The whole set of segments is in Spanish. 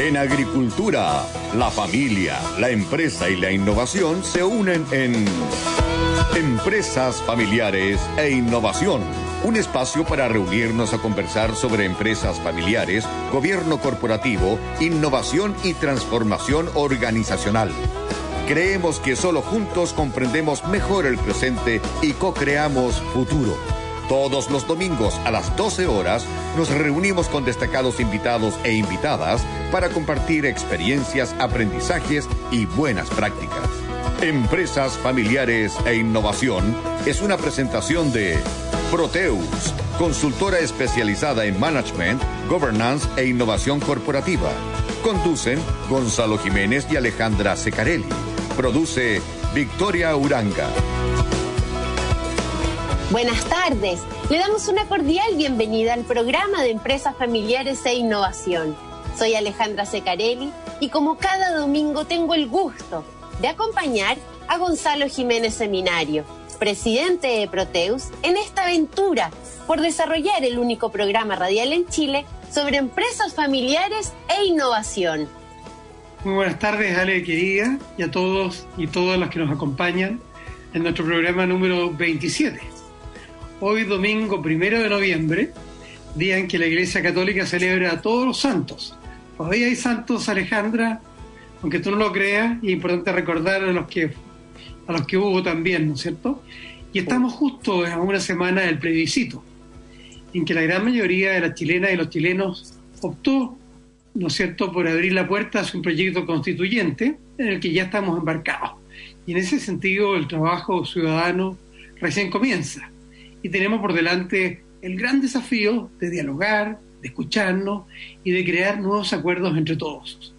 En agricultura, la familia, la empresa y la innovación se unen en Empresas Familiares e Innovación. Un espacio para reunirnos a conversar sobre empresas familiares, gobierno corporativo, innovación y transformación organizacional. Creemos que solo juntos comprendemos mejor el presente y co-creamos futuro. Todos los domingos a las 12 horas nos reunimos con destacados invitados e invitadas para compartir experiencias, aprendizajes y buenas prácticas. Empresas Familiares e Innovación es una presentación de Proteus, consultora especializada en management, governance e innovación corporativa. Conducen Gonzalo Jiménez y Alejandra Secarelli. Produce Victoria Uranga. Buenas tardes. Le damos una cordial bienvenida al programa de Empresas Familiares e Innovación. Soy Alejandra Secarelli y como cada domingo tengo el gusto de acompañar a Gonzalo Jiménez Seminario, presidente de Proteus, en esta aventura por desarrollar el único programa radial en Chile sobre empresas familiares e innovación. Muy buenas tardes, Ale querida, y a todos y todas las que nos acompañan en nuestro programa número 27. Hoy domingo 1 de noviembre, día en que la Iglesia Católica celebra a todos los santos. Todavía hay santos, Alejandra, aunque tú no lo creas, y es importante recordar a los que hubo también, ¿no es cierto? Y estamos justo a una semana del plebiscito, en que la gran mayoría de las chilenas y los chilenos optó, ¿no es cierto?, por abrir la puerta hacia un proyecto constituyente en el que ya estamos embarcados. Y en ese sentido el trabajo ciudadano recién comienza. Y tenemos por delante el gran desafío de dialogar, de escucharnos y de crear nuevos acuerdos entre todos.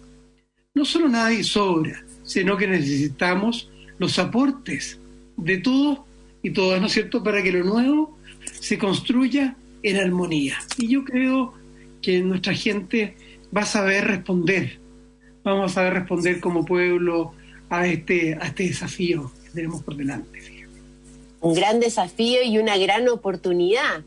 No solo nadie sobra, sino que necesitamos los aportes de todos y todas, ¿no es cierto?, para que lo nuevo se construya en armonía. Y yo creo que nuestra gente va a saber responder. Vamos a saber responder como pueblo a este desafío que tenemos por delante. Fíjate. Un gran desafío y una gran oportunidad.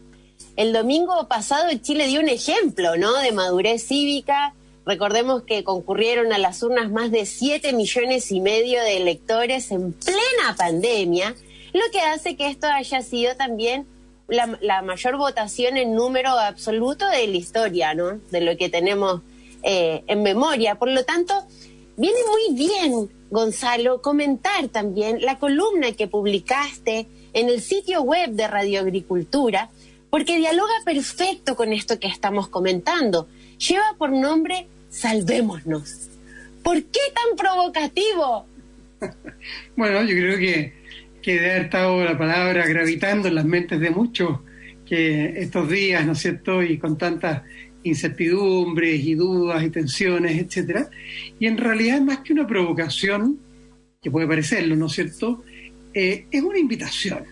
El domingo pasado Chile dio un ejemplo, ¿no?, de madurez cívica. Recordemos que concurrieron a las urnas más de 7,5 millones de electores en plena pandemia, lo que hace que esto haya sido también la mayor votación en número absoluto de la historia, ¿no?, de lo que tenemos en memoria. Por lo tanto, viene muy bien, Gonzalo, comentar también la columna que publicaste en el sitio web de Radio Agricultura, porque dialoga perfecto con esto que estamos comentando. Lleva por nombre Salvémonos. ¿Por qué tan provocativo? Bueno, yo creo que debe haber estado la palabra gravitando en las mentes de muchos que estos días, ¿no es cierto?, y con tantas incertidumbres y dudas y tensiones, etcétera. Y en realidad, más que una provocación, que puede parecerlo, ¿no es cierto?, es una invitación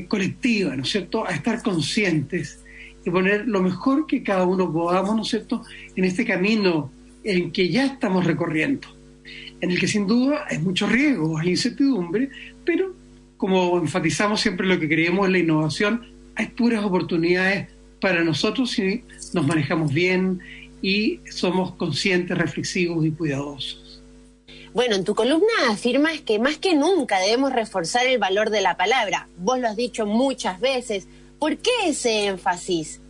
colectiva, ¿no es cierto?, a estar conscientes y poner lo mejor que cada uno podamos, ¿no es cierto?, en este camino en que ya estamos recorriendo, en el que sin duda hay mucho riesgo, hay incertidumbre, pero como enfatizamos siempre lo que creemos en la innovación, hay puras oportunidades para nosotros si nos manejamos bien y somos conscientes, reflexivos y cuidadosos. Bueno, en tu columna afirmas que más que nunca debemos reforzar el valor de la palabra. Vos lo has dicho muchas veces. ¿Por qué ese énfasis?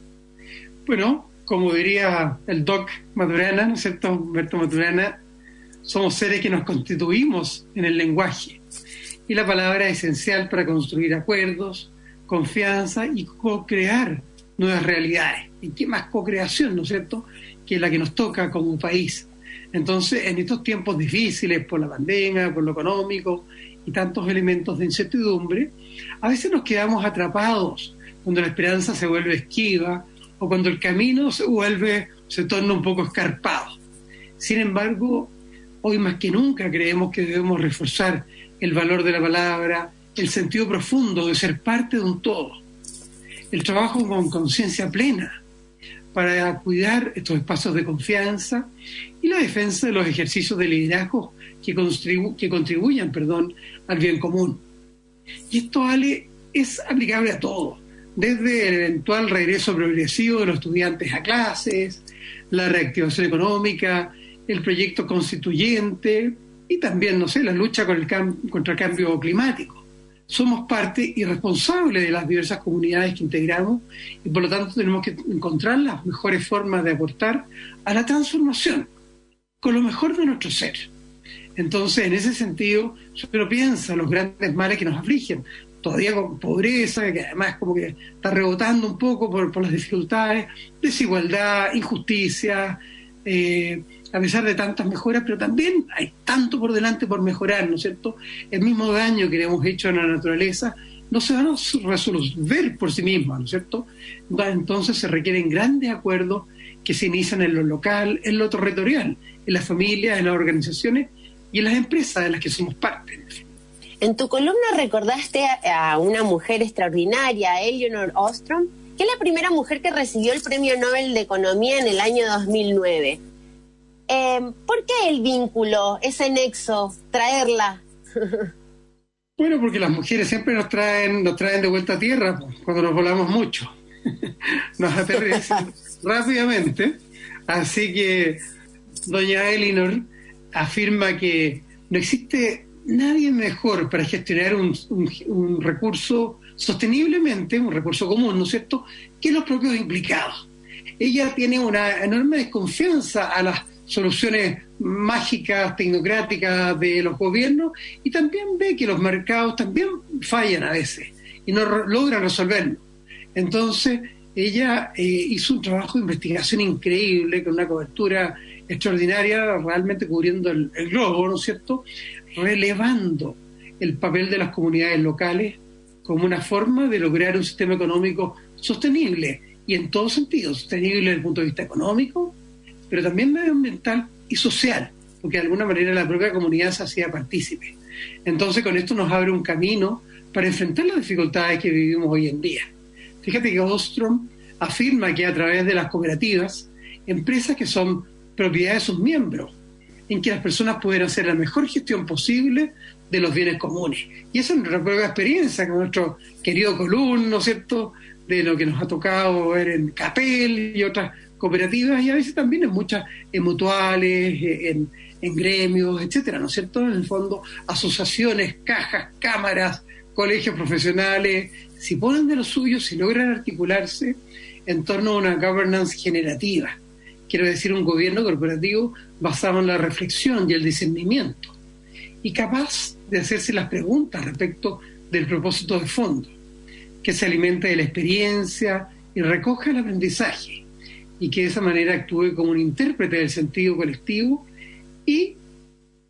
Bueno, como diría el doc Maturana, ¿no es cierto?, Humberto Maturana, somos seres que nos constituimos en el lenguaje. Y la palabra es esencial para construir acuerdos, confianza y co-crear nuevas realidades. ¿Y qué más co-creación, no es cierto?, que la que nos toca como país. Entonces, en estos tiempos difíciles por la pandemia, por lo económico y tantos elementos de incertidumbre, a veces nos quedamos atrapados cuando la esperanza se vuelve esquiva o cuando el camino se torna un poco escarpado. Sin embargo, hoy más que nunca creemos que debemos reforzar el valor de la palabra, el sentido profundo de ser parte de un todo, el trabajo con conciencia plena para cuidar estos espacios de confianza y la defensa de los ejercicios de liderazgo que contribuyan al bien común. Y esto, Ale, es aplicable a todo, desde el eventual regreso progresivo de los estudiantes a clases, la reactivación económica, el proyecto constituyente y también, no sé, la lucha contra el cambio climático. Somos parte irresponsable de las diversas comunidades que integramos y por lo tanto tenemos que encontrar las mejores formas de aportar a la transformación con lo mejor de nuestro ser. Entonces, en ese sentido, yo pienso en los grandes males que nos afligen, todavía con pobreza, que además como que está rebotando un poco por las dificultades, desigualdad, injusticia, a pesar de tantas mejoras, pero también hay tanto por delante por mejorar, ¿no es cierto? El mismo daño que le hemos hecho a la naturaleza no se van a resolver por sí mismos, ¿no es cierto? Entonces se requieren grandes acuerdos que se inician en lo local, en lo territorial, en las familias, en las organizaciones y en las empresas de las que somos parte. En tu columna recordaste a una mujer extraordinaria, Elinor Ostrom, que es la primera mujer que recibió el Premio Nobel de Economía en el año 2009. ¿Por qué el vínculo, ese nexo, traerla? Bueno, porque las mujeres siempre nos traen de vuelta a tierra cuando nos volamos mucho. Nos aterrizan rápidamente. Así que doña Elinor afirma que no existe nadie mejor para gestionar un recurso sosteniblemente, un recurso común, ¿no es cierto?, que los propios implicados. Ella tiene una enorme desconfianza a las soluciones mágicas, tecnocráticas de los gobiernos y también ve que los mercados también fallan a veces y no logran resolverlo. Entonces, ella hizo un trabajo de investigación increíble con una cobertura extraordinaria, realmente cubriendo el globo, ¿no es cierto?, relevando el papel de las comunidades locales como una forma de lograr un sistema económico sostenible y en todo sentido, sostenible desde el punto de vista económico, pero también medioambiental y social, porque de alguna manera la propia comunidad se hacía partícipe. Entonces con esto nos abre un camino para enfrentar las dificultades que vivimos hoy en día. Fíjate que Ostrom afirma que a través de las cooperativas, empresas que son propiedad de sus miembros, en que las personas pueden hacer la mejor gestión posible de los bienes comunes. Y esa es nuestra propia experiencia con nuestro querido Colún, ¿no es cierto?, de lo que nos ha tocado ver en Capel y otras cooperativas, y a veces también en muchas, en mutuales, en gremios, etcétera, ¿no es cierto? En el fondo, asociaciones, cajas, cámaras, colegios profesionales, si ponen de lo suyo, si logran articularse en torno a una governance generativa. Quiero decir, un gobierno corporativo basado en la reflexión y el discernimiento, y capaz de hacerse las preguntas respecto del propósito de fondo, que se alimente de la experiencia y recoja el aprendizaje, y que de esa manera actúe como un intérprete del sentido colectivo y,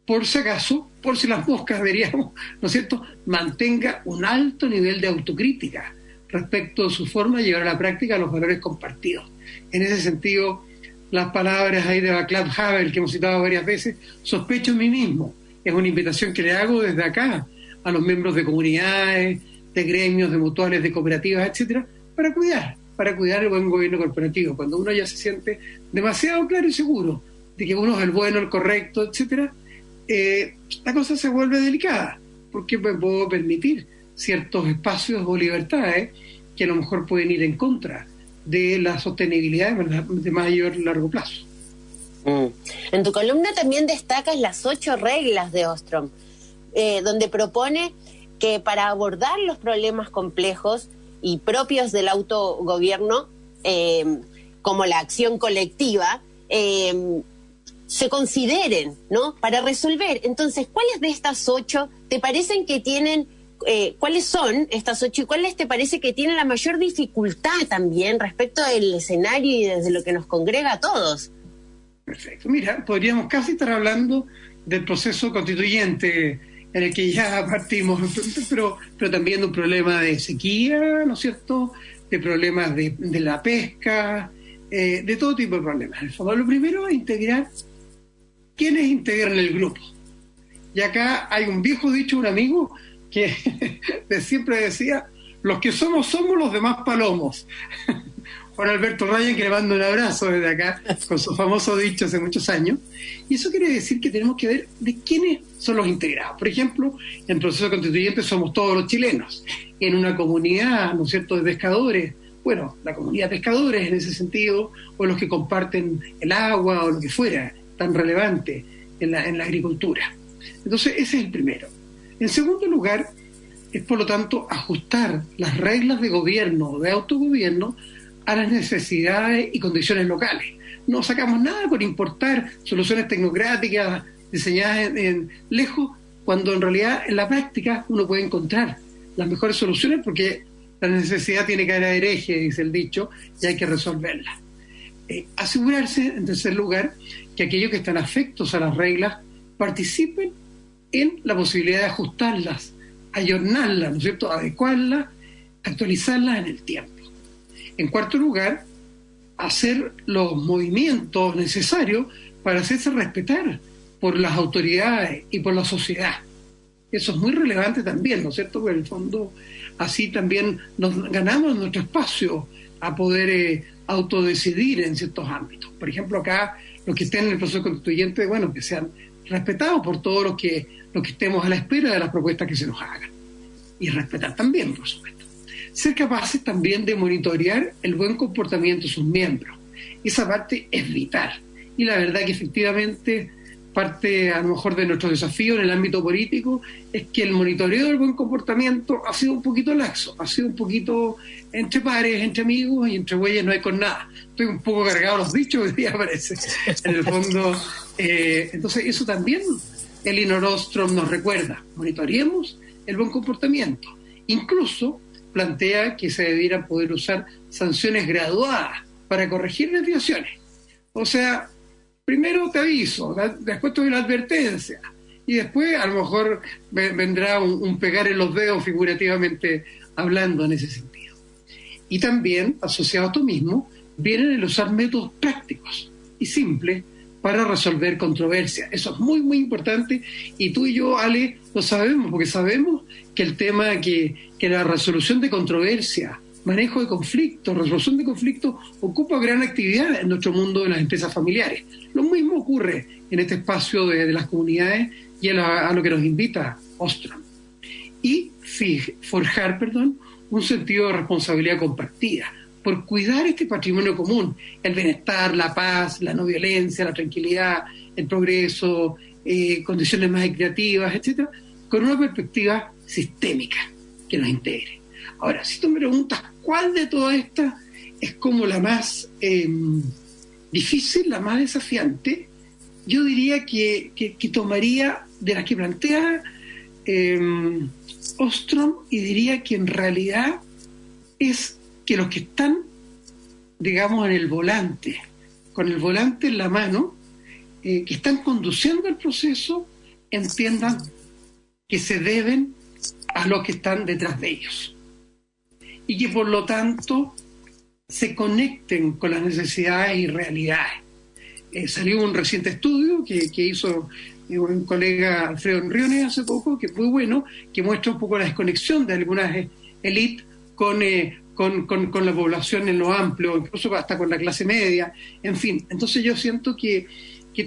por si acaso, por si las moscas veríamos, ¿no es cierto?, mantenga un alto nivel de autocrítica respecto de su forma de llevar a la práctica los valores compartidos. En ese sentido, las palabras ahí de Václav Havel, que hemos citado varias veces, sospecho en mí mismo, es una invitación que le hago desde acá a los miembros de comunidades, de gremios, de mutuales, de cooperativas, etcétera, para cuidar el buen gobierno corporativo. Cuando uno ya se siente demasiado claro y seguro de que uno es el bueno, el correcto, etcétera, la cosa se vuelve delicada, porque me puedo permitir ciertos espacios o libertades que a lo mejor pueden ir en contra de la sostenibilidad de mayor largo plazo. En tu columna también destacas las 8 reglas de Ostrom, donde propone que para abordar los problemas complejos y propios del autogobierno, como la acción colectiva, se consideren, ¿no?, para resolver. Entonces, ¿cuáles de estas 8 te parecen que tienen, cuáles son estas 8 y cuáles te parece que tienen la mayor dificultad también respecto del escenario y desde lo que nos congrega a todos? Perfecto. Mira, podríamos casi estar hablando del proceso constituyente en el que ya partimos, pero también de un problema de sequía, ¿no es cierto?, de problemas de la pesca, de todo tipo de problemas. En el fondo, lo primero es integrar quiénes integran el grupo. Y acá hay un viejo dicho, un amigo, que siempre decía, los que somos los demás palomos. Juan Alberto Ryan, que le mando un abrazo desde acá, con su famoso dicho hace muchos años. Y eso quiere decir que tenemos que ver de quiénes son los integrados. Por ejemplo, en el proceso constituyente somos todos los chilenos. En una comunidad, ¿no es cierto?, de pescadores, bueno, la comunidad de pescadores en ese sentido, o los que comparten el agua o lo que fuera, tan relevante en la agricultura. Entonces, ese es el primero. En segundo lugar, es por lo tanto ajustar las reglas de gobierno o de autogobierno a las necesidades y condiciones locales. No sacamos nada con importar soluciones tecnocráticas diseñadas en lejos, cuando en realidad en la práctica uno puede encontrar las mejores soluciones, porque la necesidad tiene que haber hereje, dice el dicho, y hay que resolverla. Asegurarse, en tercer lugar, que aquellos que están afectos a las reglas participen en la posibilidad de ajustarlas, ayornarlas, ¿no es cierto?, adecuarlas, actualizarlas en el tiempo. En cuarto lugar, hacer los movimientos necesarios para hacerse respetar por las autoridades y por la sociedad. Eso es muy relevante también, ¿no es cierto?, porque en el fondo así también nos ganamos nuestro espacio a poder autodecidir en ciertos ámbitos. Por ejemplo, acá los que estén en el proceso constituyente, bueno, que sean respetados por todos los que estemos a la espera de las propuestas que se nos hagan. Y respetar también, por supuesto. Ser capaces también de monitorear el buen comportamiento de sus miembros. Esa parte es vital. Y la verdad que efectivamente parte a lo mejor de nuestro desafío en el ámbito político es que el monitoreo del buen comportamiento ha sido un poquito laxo, ha sido un poquito entre pares, entre amigos, y entre bueyes no hay con nada. Estoy un poco cargado los dichos hoy día, parece. En el fondo, entonces eso también Elinor Ostrom nos recuerda. Monitoreemos el buen comportamiento. Incluso plantea que se debieran poder usar sanciones graduadas para corregir desviaciones. O sea, primero te aviso, después te doy la advertencia, y después a lo mejor vendrá un pegar en los dedos, figurativamente hablando, en ese sentido. Y también, asociado a esto mismo, vienen el usar métodos prácticos y simples para resolver controversias. Eso es muy, muy importante, y tú y yo, Ale, lo sabemos, porque sabemos que el tema que la resolución de controversias, manejo de conflictos, resolución de conflictos, ocupa gran actividad en nuestro mundo de las empresas familiares. Lo mismo ocurre en este espacio de las comunidades y a lo que nos invita Ostrom. Y forjar un sentido de responsabilidad compartida por cuidar este patrimonio común, el bienestar, la paz, la no violencia, la tranquilidad, el progreso, condiciones más equitativas, etcétera, con una perspectiva sistémica que nos integre. Ahora, si tú me preguntas cuál de todas estas es como la más difícil, la más desafiante, yo diría que tomaría de las que plantea Ostrom, y diría que en realidad es que los que están, digamos, en el volante, con el volante en la mano, que están conduciendo el proceso, entiendan que se deben a los que están detrás de ellos. Y que por lo tanto se conecten con las necesidades y realidades. Salió un reciente estudio que hizo un colega Alfredo Enriones hace poco, que es muy bueno, que muestra un poco la desconexión de algunas élites con la población en lo amplio, incluso hasta con la clase media, en fin. Entonces yo siento que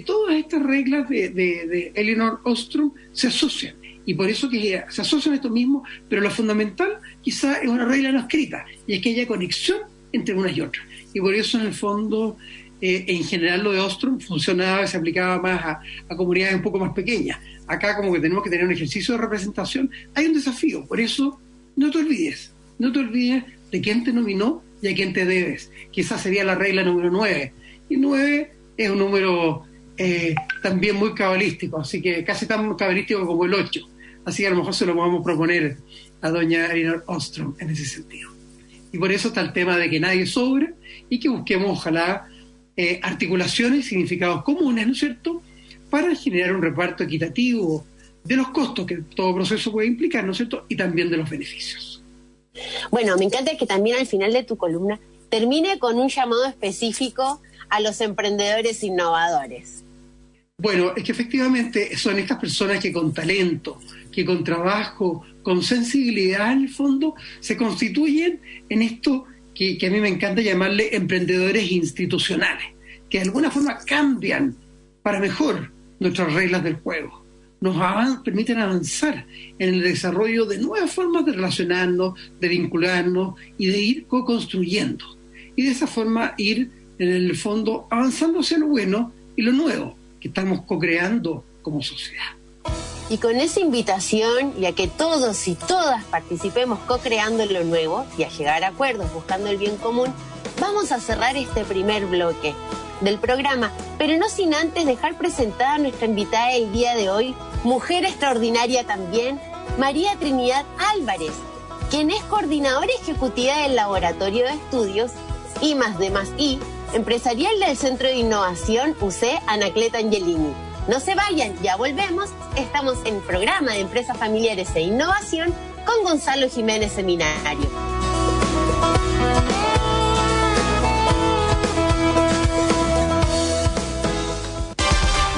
todas estas reglas de Elinor Ostrom se asocian, y por eso que se asocian a esto mismo, pero lo fundamental quizá es una regla no escrita, y es que haya conexión entre unas y otras. Y por eso en el fondo, en general lo de Ostrom funcionaba, se aplicaba más a comunidades un poco más pequeñas. Acá como que tenemos que tener un ejercicio de representación, hay un desafío. Por eso no te olvides de quién te nominó y a quién te debes, que esa sería la regla número 9. Y 9 es un número también muy cabalístico, así que casi tan cabalístico como el 8. Así que a lo mejor se lo podemos proponer a doña Elinor Ostrom en ese sentido. Y por eso está el tema de que nadie sobre y que busquemos, ojalá, articulaciones y significados comunes, ¿no es cierto?, para generar un reparto equitativo de los costos que todo proceso puede implicar, ¿no es cierto?, y también de los beneficios. Bueno, me encanta que también al final de tu columna termine con un llamado específico a los emprendedores innovadores. Bueno, es que efectivamente son estas personas que con talento, que con trabajo, con sensibilidad en el fondo, se constituyen en esto que a mí me encanta llamarle emprendedores institucionales, que de alguna forma cambian para mejor nuestras reglas del juego. Nos permiten avanzar en el desarrollo de nuevas formas de relacionarnos, de vincularnos y de ir co-construyendo. Y de esa forma ir, en el fondo, avanzando hacia lo bueno y lo nuevo que estamos co-creando como sociedad. Y con esa invitación, y a que todos y todas participemos co-creando lo nuevo y a llegar a acuerdos buscando el bien común, vamos a cerrar este primer bloque del programa, pero no sin antes dejar presentada a nuestra invitada del día de hoy, mujer extraordinaria también, María Trinidad Álvarez, quien es coordinadora ejecutiva del Laboratorio de Estudios I+D+I, empresarial del Centro de Innovación UC Anacleto Angelini. No se vayan, ya volvemos. Estamos en el programa de Empresas Familiares e Innovación con Gonzalo Jiménez Seminario.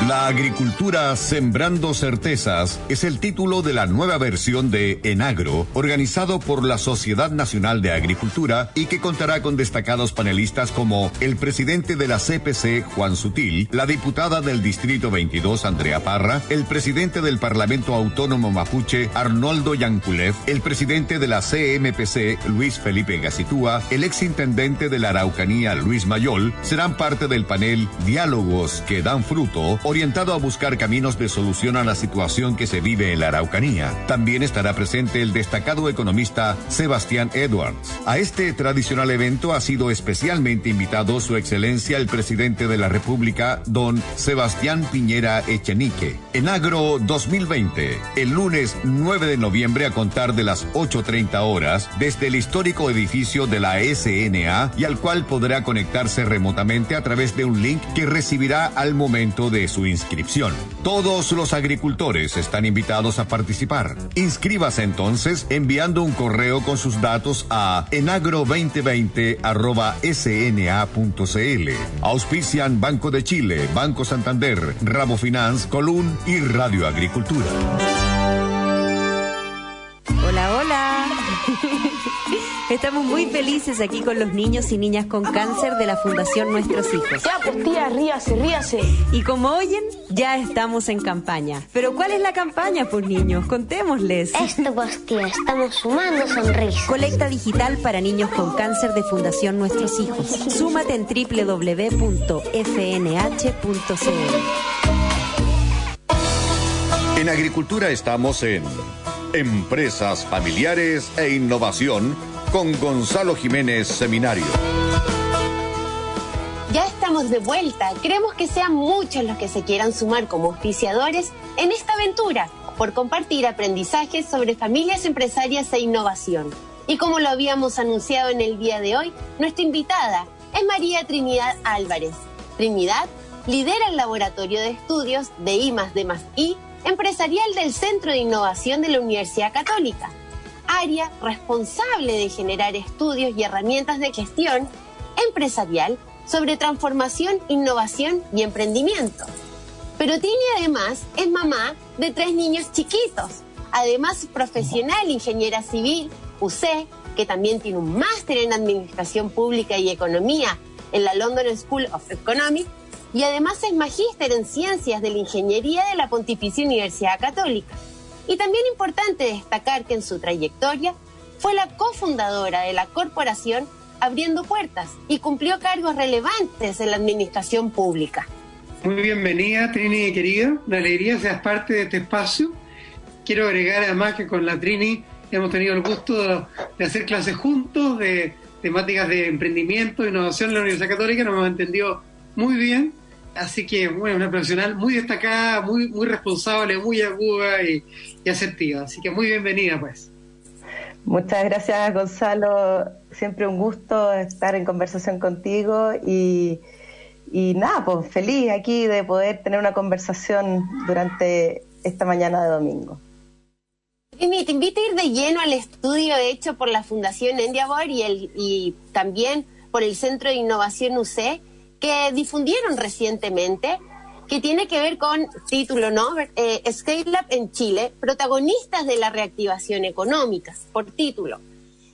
La agricultura sembrando certezas es el título de la nueva versión de Enagro, organizado por la Sociedad Nacional de Agricultura y que contará con destacados panelistas como el presidente de la CPC, Juan Sutil, la diputada del Distrito 22, Andrea Parra, el presidente del Parlamento Autónomo Mapuche, Arnoldo Yanculev, el presidente de la CMPC, Luis Felipe Gacitúa, el exintendente de la Araucanía, Luis Mayol, serán parte del panel Diálogos que dan fruto, orientado a buscar caminos de solución a la situación que se vive en la Araucanía. También estará presente el destacado economista Sebastián Edwards. A este tradicional evento ha sido especialmente invitado Su Excelencia el Presidente de la República, don Sebastián Piñera Echenique. Enagro 2020, el lunes 9 de noviembre a contar de las 8:30 horas, desde el histórico edificio de la SNA y al cual podrá conectarse remotamente a través de un link que recibirá al momento de su inscripción. Todos los agricultores están invitados a participar. Inscríbase entonces enviando un correo con sus datos a enagro2020@sna.cl. Auspician Banco de Chile, Banco Santander, Rabo Finance, Colún y Radio Agricultura. Hola, hola. Estamos muy felices aquí con los niños y niñas con cáncer de la Fundación Nuestros Hijos. Ya, pues tía, ríase, ríase. Y como oyen, ya estamos en campaña. ¿Pero cuál es la campaña, pues niños? Contémosles. Esto, pues tía, estamos sumando sonrisas. Colecta digital para niños con cáncer de Fundación Nuestros Hijos. Súmate en www.fnh.cl. En agricultura estamos en Empresas Familiares e Innovación con Gonzalo Jiménez Seminario. Ya estamos de vuelta. Queremos que sean muchos los que se quieran sumar como auspiciadores en esta aventura por compartir aprendizajes sobre familias empresarias e innovación. Y como lo habíamos anunciado en el día de hoy, nuestra invitada es María Trinidad Álvarez. Trinidad lidera el Laboratorio de Estudios de I+D+I empresarial del Centro de Innovación de la Universidad Católica, área responsable de generar estudios y herramientas de gestión empresarial sobre transformación, innovación y emprendimiento. Pero Tini además es mamá de 3 niños chiquitos, además profesional, ingeniera civil, UC, que también tiene un máster en Administración Pública y Economía en la London School of Economics, y además es magíster en Ciencias de la Ingeniería de la Pontificia Universidad Católica. Y también importante destacar que en su trayectoria fue la cofundadora de la corporación Abriendo Puertas y cumplió cargos relevantes en la administración pública. Muy bienvenida, Trini, querida. Una alegría seas parte de este espacio. Quiero agregar además que con la Trini hemos tenido el gusto de hacer clases juntos de temáticas de emprendimiento, innovación en la Universidad Católica. Nos hemos entendido muy bien. Así que, bueno, una profesional muy destacada, muy responsable, muy aguda y asertiva. Así que muy bienvenida, pues. Muchas gracias, Gonzalo. Siempre un gusto estar en conversación contigo y nada, pues feliz aquí de poder tener una conversación durante esta mañana de domingo. Trini, te invito a ir de lleno al estudio hecho por la Fundación Endeavor y también por el Centro de Innovación UC, que difundieron recientemente, que tiene que ver con título, ¿no? Scale Up en Chile, protagonistas de la reactivación económica, por título.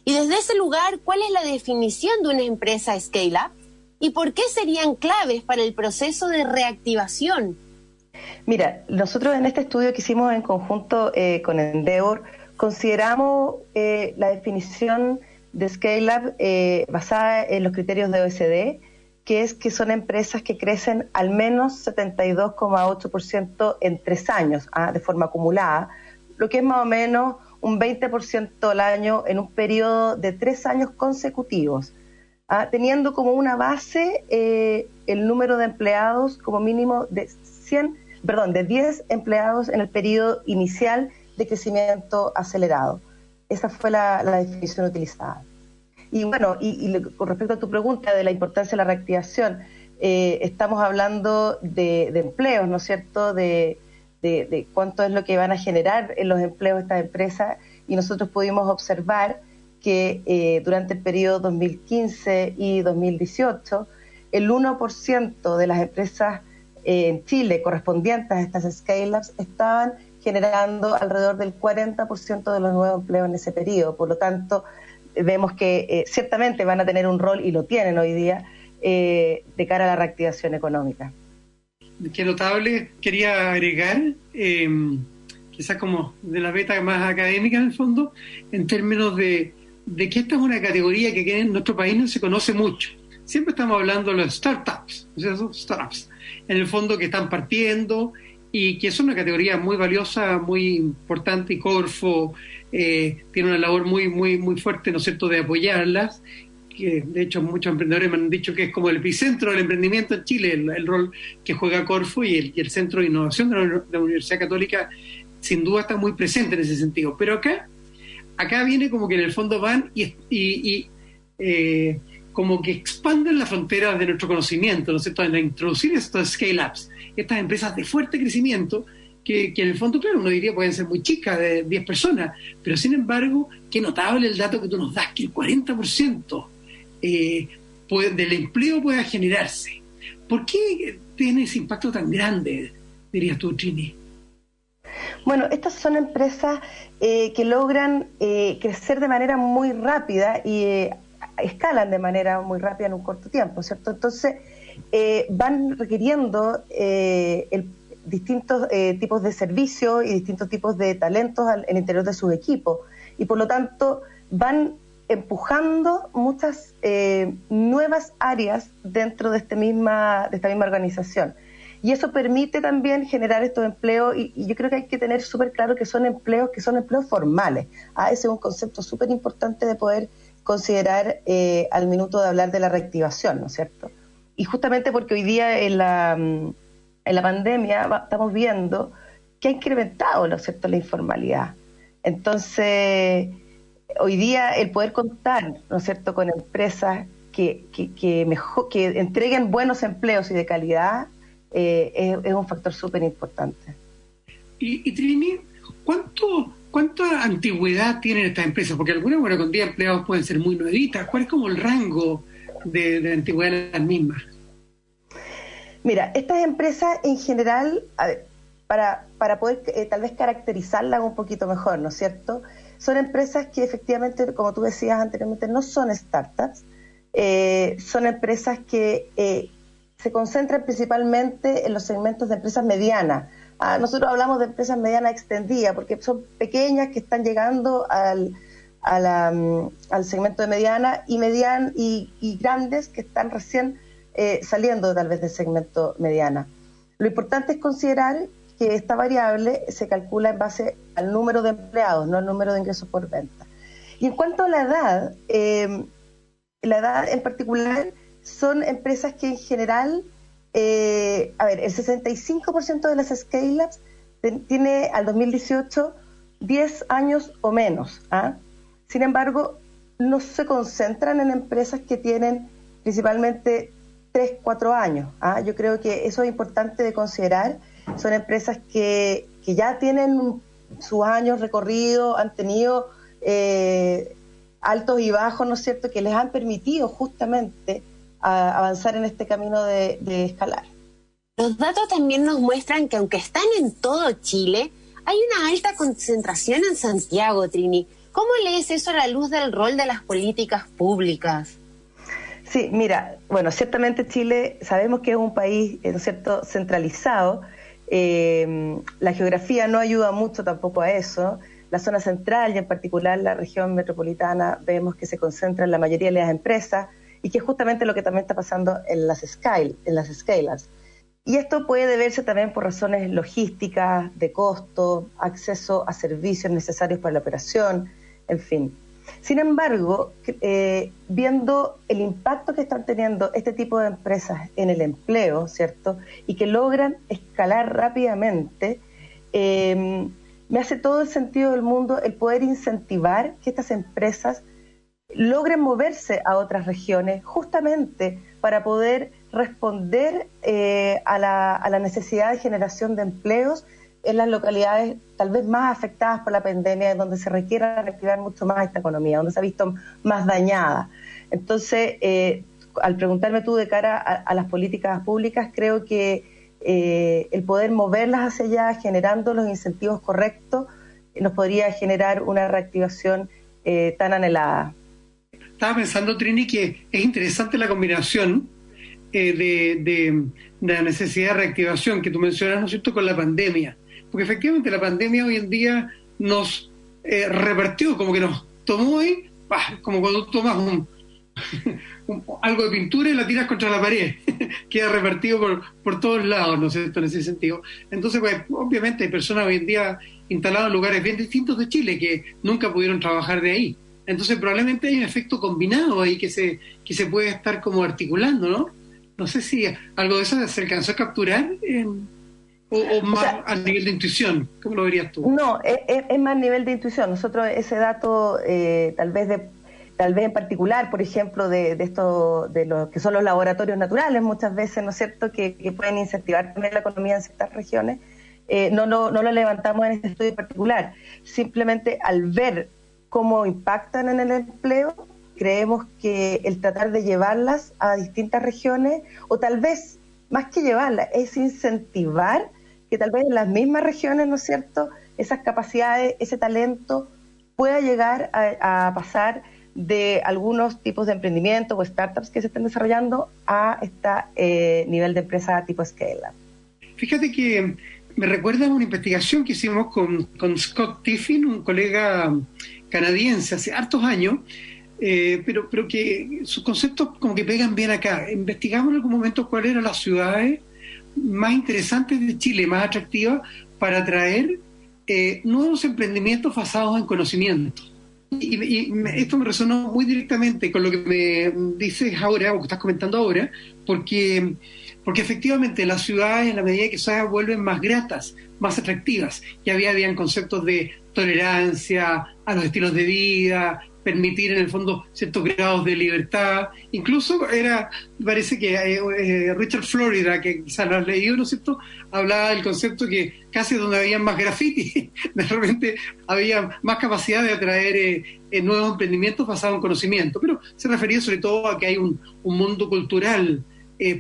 Y desde ese lugar, ¿cuál es la definición de una empresa scale-up? ¿Y por qué serían claves para el proceso de reactivación? Mira, nosotros en este estudio que hicimos en conjunto con Endeavor, consideramos la definición de scale-up basada en los criterios de OECD, que es que son empresas que crecen al menos 72,8% en 3 años, de forma acumulada, lo que es más o menos un 20% al año en un periodo de 3 años consecutivos, teniendo como una base el número de empleados como mínimo de 10 empleados en el periodo inicial de crecimiento acelerado. Esa fue la definición utilizada. Y bueno, con respecto a tu pregunta de la importancia de la reactivación, estamos hablando de empleos, ¿no es cierto?, de cuánto es lo que van a generar en los empleos estas empresas, y nosotros pudimos observar que durante el periodo 2015 y 2018, el 1% de las empresas en Chile correspondientes a estas scale-ups estaban generando alrededor del 40% de los nuevos empleos en ese periodo. Por lo tanto, vemos que ciertamente van a tener un rol, y lo tienen hoy día, de cara a la reactivación económica. Qué notable. Quería agregar, quizás como de la beta más académica en el fondo, en términos de que esta es una categoría que en nuestro país no se conoce mucho. Siempre estamos hablando de los startups, o sea, son startups, en el fondo, que están partiendo y que es una categoría muy valiosa, muy importante, y Corfo tiene una labor muy, muy, muy fuerte, ¿no es cierto?, de apoyarlas, que de hecho muchos emprendedores me han dicho que es como el epicentro del emprendimiento en Chile, el rol que juega Corfo, y el Centro de Innovación de la Universidad Católica sin duda está muy presente en ese sentido. Pero acá viene como que en el fondo van y como que expanden las fronteras de nuestro conocimiento, ¿no es cierto?, en introducir estos scale-ups, estas empresas de fuerte crecimiento, que en el fondo, claro, uno diría pueden ser muy chicas, de 10 personas, pero sin embargo, qué notable el dato que tú nos das, que el 40% del empleo pueda generarse. ¿Por qué tiene ese impacto tan grande, dirías tú, Trini? Bueno, estas son empresas que logran crecer de manera muy rápida y escalan de manera muy rápida en un corto tiempo, ¿cierto? Entonces, van requiriendo distintos tipos de servicios y distintos tipos de talentos en el interior de sus equipos, y por lo tanto van empujando muchas nuevas áreas dentro de esta misma organización. Y eso permite también generar estos empleos, y yo creo que hay que tener súper claro que son empleos formales. Ese es un concepto súper importante de poder considerar al minuto de hablar de la reactivación, ¿no es cierto? Y justamente porque hoy día en la pandemia estamos viendo que ha incrementado, ¿no es cierto?, la informalidad. Entonces, hoy día el poder contar, ¿no es cierto?, con empresas que entreguen buenos empleos y de calidad es un factor súper importante. Y Trini, ¿cuánta antigüedad tienen estas empresas? Porque algunas, bueno, con 10 empleados pueden ser muy nuevitas. ¿Cuál es como el rango de antigüedad de las mismas? Mira, estas empresas en general, a ver, para poder tal vez caracterizarlas un poquito mejor, ¿no es cierto?, son empresas que efectivamente, como tú decías anteriormente, no son startups, son empresas que se concentran principalmente en los segmentos de empresas medianas. Nosotros hablamos de empresas medianas extendidas porque son pequeñas que están llegando al segmento de mediana y grandes que están recién saliendo tal vez del segmento mediana. Lo importante es considerar que esta variable se calcula en base al número de empleados, no al número de ingresos por venta. Y en cuanto a la edad en particular, son empresas que en general, el 65% de las scale-ups tiene al 2018 10 años o menos. Sin embargo, no se concentran en empresas que tienen principalmente 3, 4 años. Yo creo que eso es importante de considerar. Son empresas que ya tienen sus años recorridos, han tenido altos y bajos, ¿no es cierto?, que les han permitido justamente avanzar en este camino de escalar. Los datos también nos muestran que aunque están en todo Chile, hay una alta concentración en Santiago, Trini. ¿Cómo lees eso a la luz del rol de las políticas públicas? Sí, mira, bueno, ciertamente Chile sabemos que es un país, ¿no es cierto?, centralizado. La geografía no ayuda mucho tampoco a eso. La zona central y en particular la región metropolitana vemos que se concentran la mayoría de las empresas y que es justamente lo que también está pasando en las scale-ups. Y esto puede deberse también por razones logísticas, de costo, acceso a servicios necesarios para la operación, en fin. Sin embargo, viendo el impacto que están teniendo este tipo de empresas en el empleo, ¿cierto?, y que logran escalar rápidamente, me hace todo el sentido del mundo el poder incentivar que estas empresas logren moverse a otras regiones justamente para poder responder a la necesidad de generación de empleos en las localidades tal vez más afectadas por la pandemia, donde se requiera reactivar mucho más esta economía, donde se ha visto más dañada. Entonces, al preguntarme tú de cara a las políticas públicas, creo que el poder moverlas hacia allá, generando los incentivos correctos, nos podría generar una reactivación tan anhelada. Estaba pensando, Trini, que es interesante la combinación de la necesidad de reactivación que tú mencionas, ¿no es cierto?, con la pandemia. Porque efectivamente la pandemia hoy en día nos revertió, como que nos tomó y como cuando tú tomas algo de pintura y la tiras contra la pared, queda revertido por todos lados, ¿no es cierto?, en ese sentido. Entonces, pues, obviamente hay personas hoy en día instaladas en lugares bien distintos de Chile que nunca pudieron trabajar de ahí. Entonces probablemente hay un efecto combinado ahí que se puede estar como articulando, ¿no? No sé si algo de eso se alcanzó a capturar o más, o sea, a nivel de intuición. ¿Cómo lo verías tú? No, es más nivel de intuición. Nosotros ese dato tal vez en particular, por ejemplo, de lo que son los laboratorios naturales, muchas veces, ¿no es cierto?, que pueden incentivar también la economía en ciertas regiones, no lo levantamos en este estudio en particular. Simplemente al ver cómo impactan en el empleo, creemos que el tratar de llevarlas a distintas regiones, o tal vez, más que llevarlas, es incentivar que tal vez en las mismas regiones, ¿no es cierto?, esas capacidades, ese talento pueda llegar a pasar de algunos tipos de emprendimiento o startups que se estén desarrollando a este nivel de empresa tipo scale-up. Fíjate que me recuerda a una investigación que hicimos con Scott Tiffin, un colega canadiense, hace hartos años, pero que sus conceptos como que pegan bien acá. Investigamos en algún momento cuáles eran las ciudades más interesantes de Chile, más atractivas para atraer nuevos emprendimientos basados en conocimiento. Y esto me resonó muy directamente con lo que me dices ahora, o que estás comentando ahora, porque efectivamente las ciudades, en la medida que se vuelven más gratas, más atractivas, ya habían conceptos de tolerancia a los estilos de vida, permitir en el fondo ciertos grados de libertad. Incluso parece que Richard Florida, que quizás lo has leído, ¿no es cierto?, hablaba del concepto que casi donde había más graffiti, de repente había más capacidad de atraer nuevos emprendimientos basados en conocimiento. Pero se refería sobre todo a que hay un mundo cultural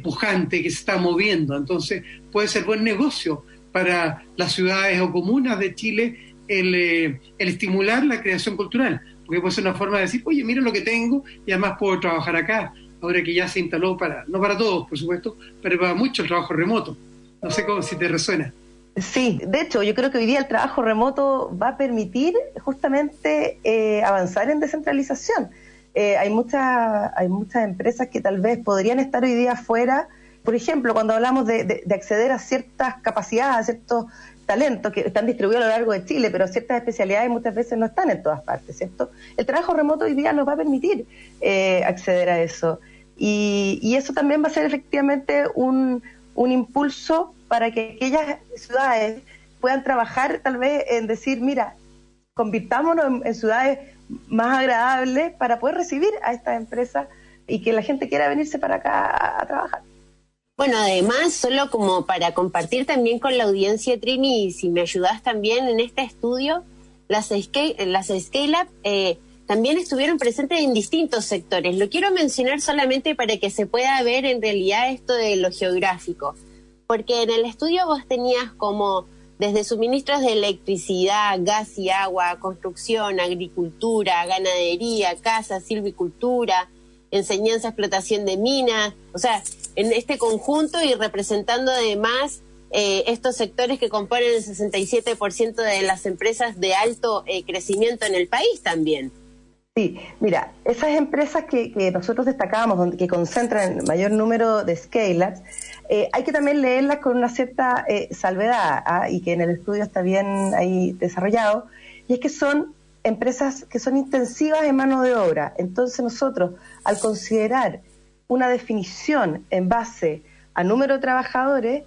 pujante que se está moviendo. Entonces puede ser buen negocio para las ciudades o comunas de Chile el estimular la creación cultural, porque puede ser una forma de decir, oye, mira lo que tengo y además puedo trabajar acá, ahora que ya se instaló no para todos, por supuesto, pero para mucho el trabajo remoto. No sé si te resuena. Sí, de hecho, yo creo que hoy día el trabajo remoto va a permitir justamente avanzar en descentralización. Hay muchas empresas que tal vez podrían estar hoy día fuera. Por ejemplo, cuando hablamos de acceder a ciertas capacidades, a ciertos talentos que están distribuidos a lo largo de Chile, pero ciertas especialidades muchas veces no están en todas partes, ¿cierto? El trabajo remoto hoy día nos va a permitir acceder a eso. Y eso también va a ser efectivamente un impulso para que aquellas ciudades puedan trabajar tal vez en decir, mira, convirtámonos en ciudades más agradables para poder recibir a estas empresas y que la gente quiera venirse para acá a trabajar. Bueno, además, solo como para compartir también con la audiencia, Trini, y si me ayudás también en este estudio, las scale-up también estuvieron presentes en distintos sectores. Lo quiero mencionar solamente para que se pueda ver en realidad esto de lo geográfico, porque en el estudio vos tenías como desde suministros de electricidad, gas y agua, construcción, agricultura, ganadería, caza, silvicultura, enseñanza, explotación de minas, o sea, en este conjunto y representando además estos sectores que componen el 67% de las empresas de alto crecimiento en el país también. Sí, mira, esas empresas que nosotros destacábamos, que concentran el mayor número de scale-ups, hay que también leerlas con una cierta salvedad, y que en el estudio está bien ahí desarrollado, y es que son empresas que son intensivas en mano de obra. Entonces nosotros, al considerar una definición en base a número de trabajadores,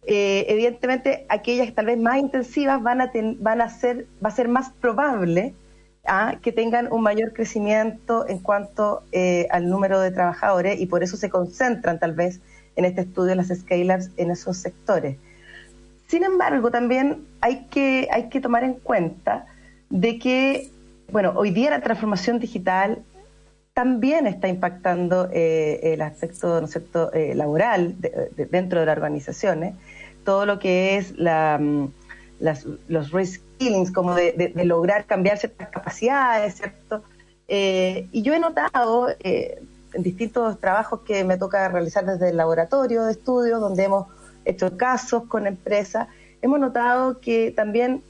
evidentemente aquellas tal vez más intensivas va a ser más probable que tengan un mayor crecimiento en cuanto al número de trabajadores, y por eso se concentran tal vez en este estudio las scale-ups en esos sectores. Sin embargo, también hay que tomar en cuenta de que, bueno, hoy día la transformación digital también está impactando el aspecto, ¿no es cierto?, laboral dentro de las organizaciones, todo lo que es los reskillings, como de lograr cambiar ciertas capacidades, ¿cierto? Y yo he notado en distintos trabajos que me toca realizar desde el laboratorio de estudios, donde hemos hecho casos con empresas, hemos notado que también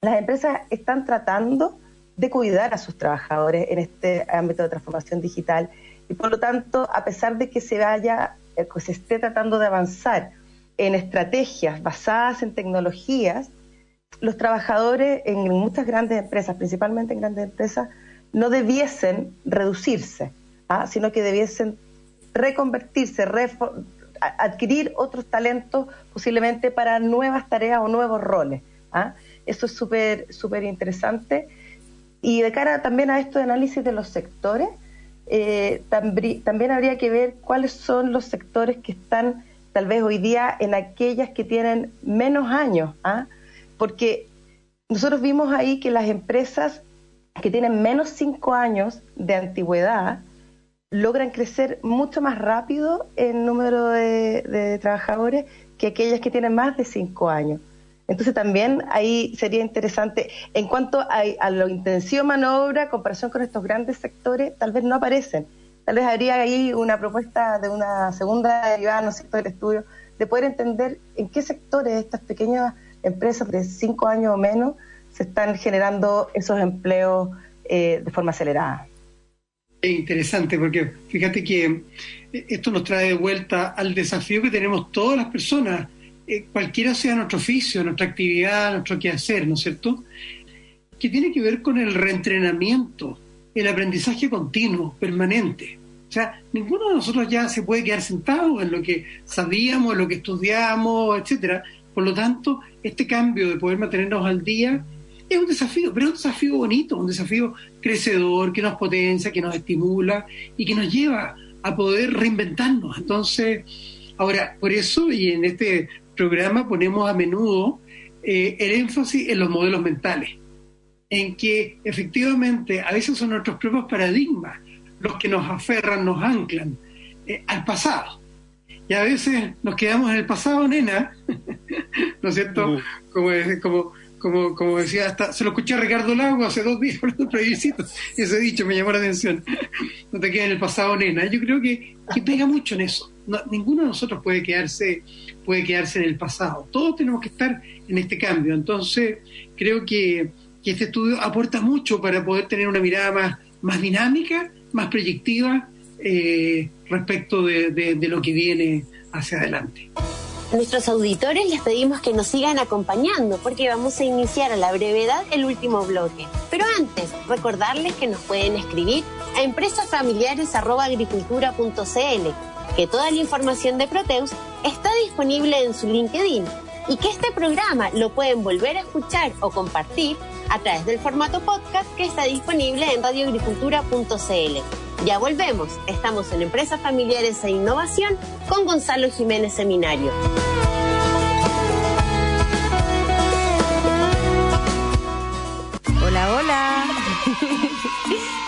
las empresas están tratando de cuidar a sus trabajadores en este ámbito de transformación digital, y por lo tanto, a pesar de que se esté tratando de avanzar en estrategias basadas en tecnologías, los trabajadores en muchas grandes empresas, principalmente en grandes empresas, no debiesen reducirse, sino que debiesen reconvertirse, adquirir otros talentos posiblemente para nuevas tareas o nuevos roles. Eso es súper interesante. Y de cara también a esto de análisis de los sectores, también habría que ver cuáles son los sectores que están tal vez hoy día en aquellas que tienen menos años, porque nosotros vimos ahí que las empresas que tienen menos 5 años de antigüedad logran crecer mucho más rápido en número de trabajadores que aquellas que tienen más de 5 años. Entonces también ahí sería interesante, en cuanto a lo intensivo mano de obra, en comparación con estos grandes sectores, tal vez no aparecen. Tal vez habría ahí una propuesta de una segunda derivada, ¿no es cierto?, del estudio, de poder entender en qué sectores estas pequeñas empresas de 5 años o menos se están generando esos empleos de forma acelerada. Es interesante, porque fíjate que esto nos trae de vuelta al desafío que tenemos todas las personas, cualquiera sea nuestro oficio, nuestra actividad, nuestro quehacer, ¿no es cierto?, que tiene que ver con el reentrenamiento, el aprendizaje continuo, permanente. O sea, ninguno de nosotros ya se puede quedar sentado en lo que sabíamos, en lo que estudiamos, etcétera. Por lo tanto, este cambio de poder mantenernos al día es un desafío, pero es un desafío bonito, un desafío crecedor, que nos potencia, que nos estimula y que nos lleva a poder reinventarnos. Entonces, ahora, por eso, y en este programa ponemos a menudo el énfasis en los modelos mentales, en que efectivamente a veces son nuestros propios paradigmas los que nos aferran, nos anclan al pasado. Y a veces nos quedamos en el pasado, nena, ¿no es cierto? Como decía, hasta se lo escuché a Ricardo Lago hace 2 días por el plebiscito, ese dicho me llamó la atención. No te quedes en el pasado, nena. Yo creo que pega mucho en eso. No, ninguno de nosotros puede quedarse en el pasado. Todos tenemos que estar en este cambio. Entonces, creo que este estudio aporta mucho para poder tener una mirada más dinámica, más proyectiva respecto de lo que viene hacia adelante. A nuestros auditores les pedimos que nos sigan acompañando porque vamos a iniciar a la brevedad el último bloque. Pero antes, recordarles que nos pueden escribir a empresasfamiliares@agricultura.cl, que toda la información de Proteus está disponible en su LinkedIn y que este programa lo pueden volver a escuchar o compartir a través del formato podcast que está disponible en radioagricultura.cl. Ya volvemos, estamos en Empresas Familiares e Innovación con Gonzalo Jiménez Seminario. Hola, hola.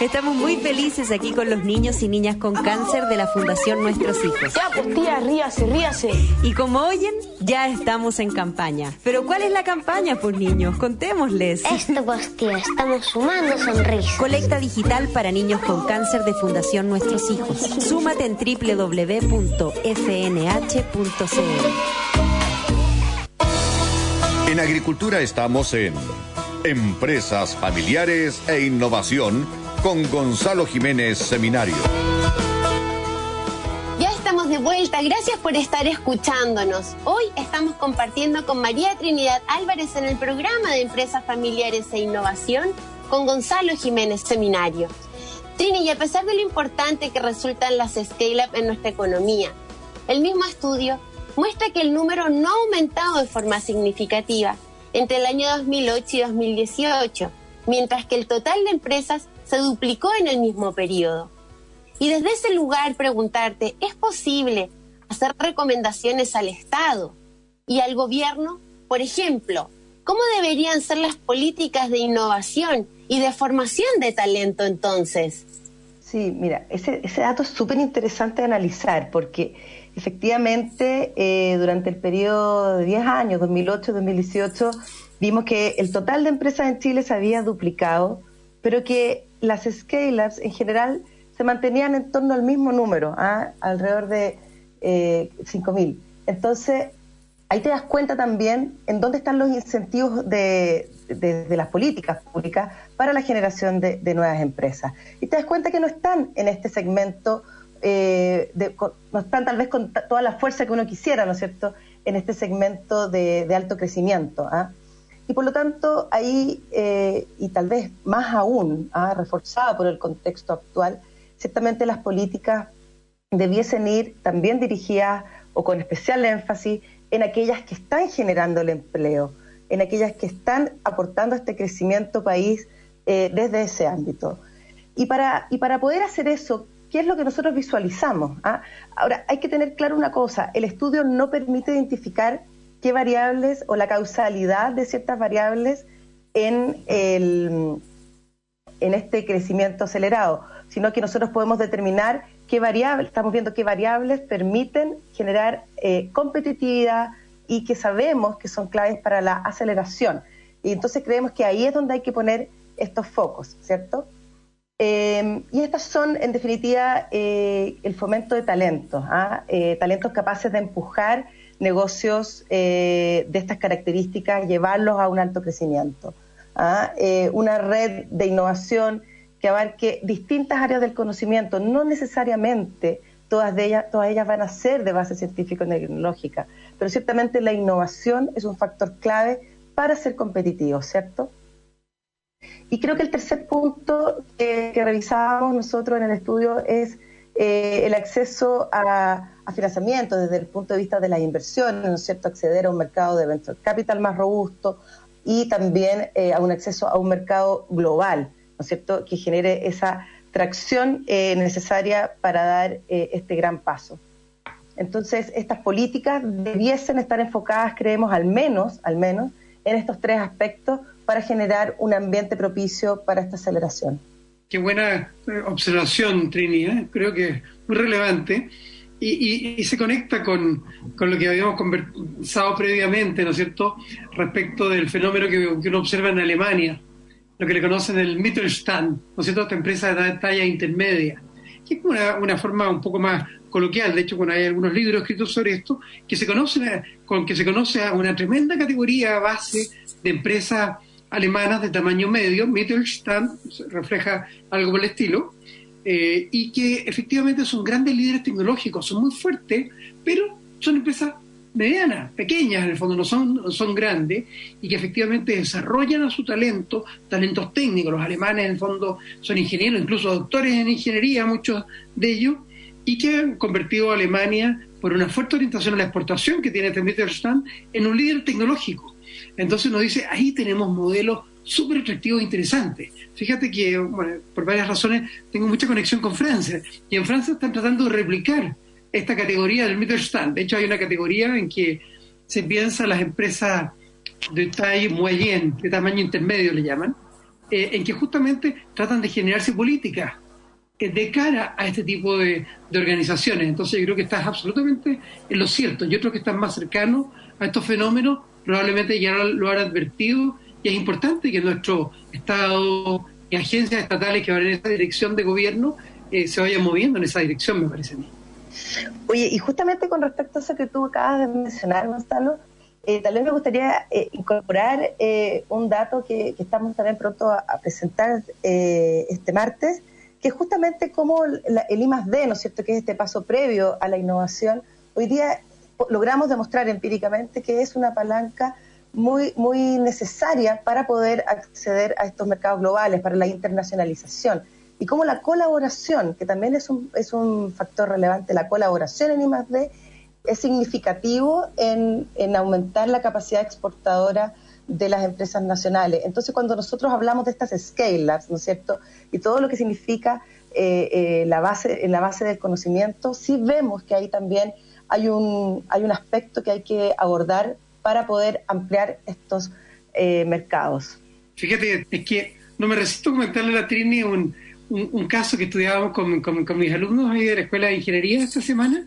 Estamos muy felices aquí con los niños y niñas con cáncer de la Fundación Nuestros Hijos. Ya, pues tía, ríase. Y como oyen, ya estamos en campaña. ¿Pero cuál es la campaña, pues niños? Contémosles. Esto pues tía, estamos sumando sonrisas. Colecta digital para niños con cáncer de Fundación Nuestros Hijos. Súmate en www.fnh.cl. En agricultura estamos en Empresas Familiares e Innovación con Gonzalo Jiménez Seminario. Ya estamos de vuelta, gracias por estar escuchándonos. Hoy estamos compartiendo con María Trinidad Álvarez en el programa de Empresas Familiares e Innovación con Gonzalo Jiménez Seminario. Trini, y a pesar de lo importante que resultan las scale-up en nuestra economía, el mismo estudio muestra que el número no ha aumentado de forma significativa entre el año 2008 y 2018, mientras que el total de empresas se duplicó en el mismo periodo. Y desde ese lugar preguntarte, ¿es posible hacer recomendaciones al Estado y al gobierno? Por ejemplo, ¿cómo deberían ser las políticas de innovación y de formación de talento entonces? Sí, mira, ese dato es súper interesante de analizar porque efectivamente durante el periodo de 10 años, 2008-2018, vimos que el total de empresas en Chile se había duplicado, pero que las scale-ups en general se mantenían en torno al mismo número, alrededor de 5.000. Entonces, ahí te das cuenta también en dónde están los incentivos de las políticas públicas para la generación de nuevas empresas. Y te das cuenta que no están en este segmento, no están tal vez con toda la fuerza que uno quisiera, ¿no es cierto?, en este segmento de alto crecimiento. Y por lo tanto, ahí, y tal vez más aún, reforzado por el contexto actual, ciertamente las políticas debiesen ir también dirigidas o con especial énfasis en aquellas que están generando el empleo, en aquellas que están aportando este crecimiento país desde ese ámbito. Y para poder hacer eso, ¿qué es lo que nosotros visualizamos? Ahora, hay que tener claro una cosa, el estudio no permite identificar qué variables o la causalidad de ciertas variables en este crecimiento acelerado, sino que nosotros podemos determinar estamos viendo qué variables permiten generar competitividad y que sabemos que son claves para la aceleración. Y entonces creemos que ahí es donde hay que poner estos focos, ¿cierto? Y estas son, en definitiva, el fomento de talentos, talentos capaces de empujar negocios de estas características, llevarlos a un alto crecimiento. Una red de innovación que abarque distintas áreas del conocimiento, no necesariamente todas ellas van a ser de base científico-tecnológica, pero ciertamente la innovación es un factor clave para ser competitivos, ¿cierto? Y creo que el tercer punto que revisábamos nosotros en el estudio es el acceso a financiamiento desde el punto de vista de las inversiones, ¿no es cierto?, acceder a un mercado de venture capital más robusto y también a un acceso a un mercado global, ¿no es cierto?, que genere esa tracción necesaria para dar este gran paso. Entonces, estas políticas debiesen estar enfocadas, creemos, al menos, en estos tres aspectos para generar un ambiente propicio para esta aceleración. Qué buena observación, Trini, creo que es muy relevante y se conecta con lo que habíamos conversado previamente, ¿no es cierto?, respecto del fenómeno que uno observa en Alemania, lo que le conocen el Mittelstand, ¿no es cierto?, esta empresa de talla intermedia, que es una forma un poco más coloquial. De hecho, cuando hay algunos libros escritos sobre esto, que se conoce a una tremenda categoría base de empresas alemanas de tamaño medio, Mittelstand, refleja algo por el estilo, y que efectivamente son grandes líderes tecnológicos, son muy fuertes, pero son empresas medianas, pequeñas en el fondo, no son grandes, y que efectivamente desarrollan a su talentos técnicos. Los alemanes en el fondo son ingenieros, incluso doctores en ingeniería, muchos de ellos, y que han convertido a Alemania, por una fuerte orientación a la exportación que tiene este Mittelstand, en un líder tecnológico. Entonces nos dice, ahí tenemos modelos súper atractivos e interesantes. Fíjate que, bueno, por varias razones tengo mucha conexión con Francia, y en Francia están tratando de replicar esta categoría del Mittelstand. De hecho, hay una categoría en que se piensa las empresas de taille moyenne, de tamaño intermedio le llaman, en que justamente tratan de generarse políticas de cara a este tipo de organizaciones. Entonces yo creo que estás absolutamente en lo cierto. Y otros que están más cercanos a estos fenómenos probablemente ya lo han advertido, y es importante que nuestro Estado y agencias estatales que van en esa dirección de gobierno se vayan moviendo en esa dirección, me parece a mí. Oye, y justamente con respecto a eso que tú acabas de mencionar, Gonzalo, tal vez me gustaría incorporar un dato que estamos también pronto a presentar este martes, que es justamente cómo el I+D, ¿no es cierto?, que es este paso previo a la innovación, hoy día logramos demostrar empíricamente que es una palanca muy, muy necesaria para poder acceder a estos mercados globales, para la internacionalización. Y cómo la colaboración, que también es un factor relevante, la colaboración en I+D es significativo en aumentar la capacidad exportadora de las empresas nacionales. Entonces, cuando nosotros hablamos de estas scale-ups, ¿no es cierto?, y todo lo que significa la base del conocimiento, sí vemos que ahí también hay un aspecto que hay que abordar para poder ampliar estos mercados. Fíjate, es que no me resisto a comentarle a la Trini un caso que estudiábamos con mis alumnos ahí de la Escuela de Ingeniería esta semana.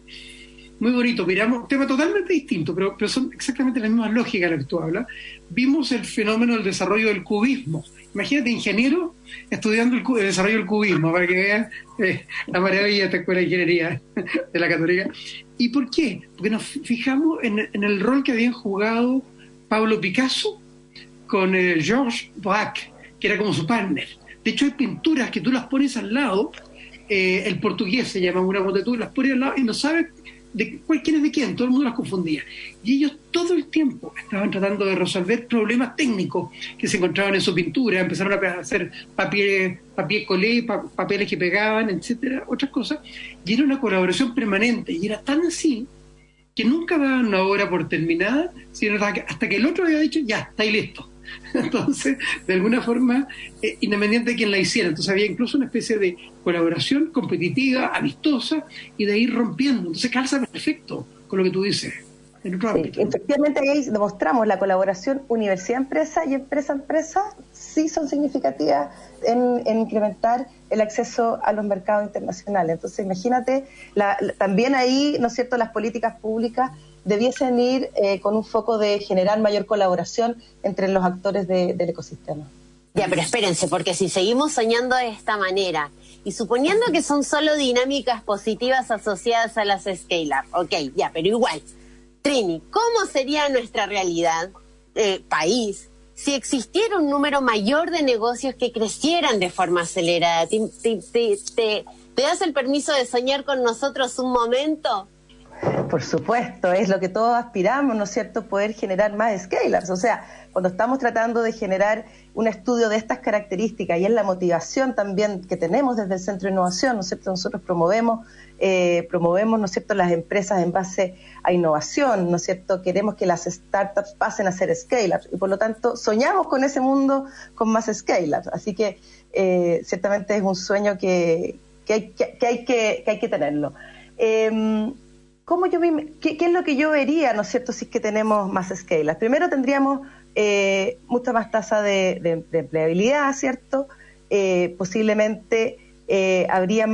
Muy bonito, miramos un tema totalmente distinto, pero son exactamente las mismas lógicas de las que tú hablas. Vimos el fenómeno del desarrollo del cubismo. Imagínate, ingenieros estudiando el desarrollo del cubismo, para que vean la maravilla de esta Escuela de Ingeniería de la Católica. ¿Y por qué? Porque nos fijamos en el rol que habían jugado Pablo Picasso con Georges Braque, que era como su partner. De hecho, hay pinturas que tú las pones al lado, el portugués se llama una, cuando tú las pones al lado y no sabes quién es de quién, todo el mundo las confundía. Y ellos todo el tiempo estaban tratando de resolver problemas técnicos que se encontraban en su pintura, empezaron a hacer papier collé, papeles que pegaban, etcétera, otras cosas, y era una colaboración permanente, y era tan así que nunca daban una obra por terminada, sino hasta que el otro había dicho, ya, está ahí listo. Entonces, de alguna forma, independiente de quién la hiciera, entonces había incluso una especie de colaboración competitiva, amistosa, y de ir rompiendo. Entonces calza perfecto con lo que tú dices en otro ámbito. Efectivamente, ahí demostramos la colaboración universidad-empresa y empresa-empresa sí son significativas en incrementar el acceso a los mercados internacionales. Entonces, imagínate, también ahí, ¿no es cierto?, las políticas públicas debiesen ir con un foco de generar mayor colaboración entre los actores del ecosistema. Ya, pero espérense, porque si seguimos soñando de esta manera y suponiendo que son solo dinámicas positivas asociadas a las scale-up, ok, ya, pero igual, Trini, ¿cómo sería nuestra realidad, país, si existiera un número mayor de negocios que crecieran de forma acelerada? ¿Te das el permiso de soñar con nosotros un momento? Por supuesto, es lo que todos aspiramos, ¿no es cierto?, poder generar más scale-ups. O sea, cuando estamos tratando de generar un estudio de estas características y es la motivación también que tenemos desde el Centro de Innovación, ¿no es cierto?, nosotros promovemos, ¿no es cierto?, las empresas en base a innovación, ¿no es cierto?, queremos que las startups pasen a ser scale-ups y por lo tanto soñamos con ese mundo con más scale-ups. Así que ciertamente es un sueño que hay que tenerlo. ¿Qué es lo que yo vería, ¿no es cierto?, si es que tenemos más scale-ups? Primero tendríamos mucha más tasa de empleabilidad, ¿cierto? Posiblemente habría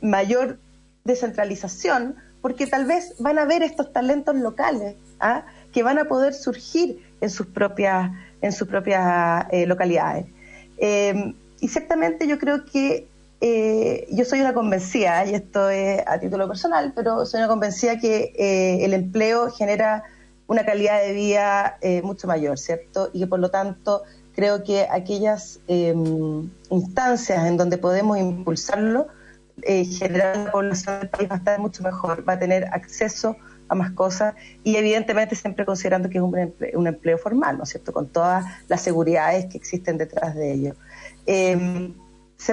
mayor descentralización, porque tal vez van a haber estos talentos locales que van a poder surgir en sus propias localidades. Y ciertamente yo creo que yo soy una convencida, y esto es a título personal, pero soy una convencida que el empleo genera una calidad de vida mucho mayor, ¿cierto? Y que por lo tanto creo que aquellas instancias en donde podemos impulsarlo, generar la población del país va a estar mucho mejor, va a tener acceso a más cosas y evidentemente siempre considerando que es un empleo formal, ¿no es cierto?, con todas las seguridades que existen detrás de ello.